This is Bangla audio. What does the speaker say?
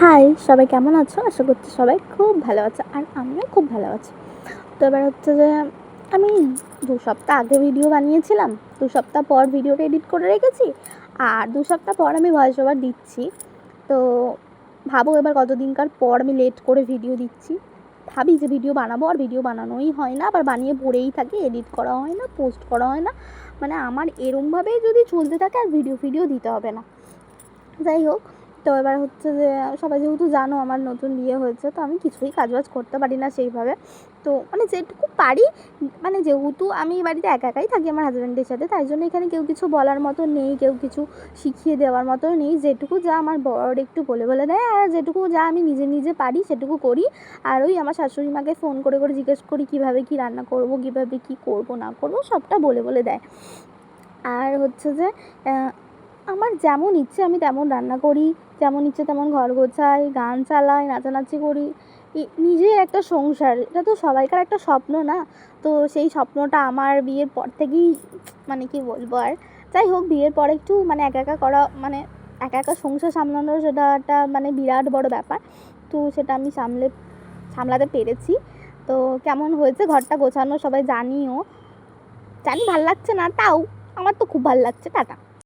হাই, সবাই কেমন আছো? আশা করছি সবাই খুব ভালো আছে আর আমিও খুব ভালো আছি। তো এবার হচ্ছে যে আমি ২ সপ্তাহ আগে ভিডিও বানিয়েছিলাম, ২ সপ্তাহ পর ভিডিওটা এডিট করে রেখেছি আর ২ সপ্তাহ পর আমি ভয়েস ওভার দিচ্ছি। তো ভাবো এবার কতদিনকার পর আমি লেট করে ভিডিও দিচ্ছি। ভাবি যে ভিডিও বানাবো আর ভিডিও বানানোই হয় না, আবার বানিয়ে পড়েই থাকি, এডিট করা হয় না, পোস্ট করা হয় না। মানে আমার এরমভাবেই যদি চলতে থাকে আর ভিডিও দিতে হবে না। যাই হোক, তো এবার হচ্ছে যে সবাই যেহেতু জানো আমার নতুন বিয়ে হয়েছে, তো আমি কিছুই কাজবাজ করতে পারি না সেইভাবে। তো মানে যেটুকু পারি, মানে যেহেতু আমি বাড়িতে একা একাই থাকি আমার হাজব্যান্ডের সাথে, তাই জন্য এখানে কেউ কিছু বলার মতো নেই, কেউ কিছু শিখিয়ে দেওয়ার মতো নেই। যেটুকু যা আমার বর একটু বলে দেয় আর যেটুকু যা আমি নিজে নিজে পারি সেটুকু করি। আর ওই আমার শাশুড়ি মাকে ফোন করে করে জিজ্ঞেস করি কীভাবে কী রান্না করবো, কীভাবে কী করবো না করবো, সবটা বলে দেয়। আর হচ্ছে যে আমার যেমন ইচ্ছে আমি তেমন রান্না করি, যেমন ইচ্ছে তেমন ঘর গোছাই, গান চালাই, নাচানাচি করি। নিজের একটা সংসার, এটা তো সবাইকার একটা স্বপ্ন না? তো সেই স্বপ্নটা আমার বিয়ের পর থেকেই, মানে কি বলবো আর। যাই হোক, বিয়ের পর একটু মানে একা একা করা, মানে একা একা সংসার সামলানো, সেটা একটা মানে বিরাট বড় ব্যাপার। তো সেটা আমি সামলাতে পেরেছি। তো কেমন হয়েছে ঘরটা গোছানো সবাই জানিও। জানি ভাল লাগছে না, তাও আমার তো খুব ভাল লাগছে। টাটা।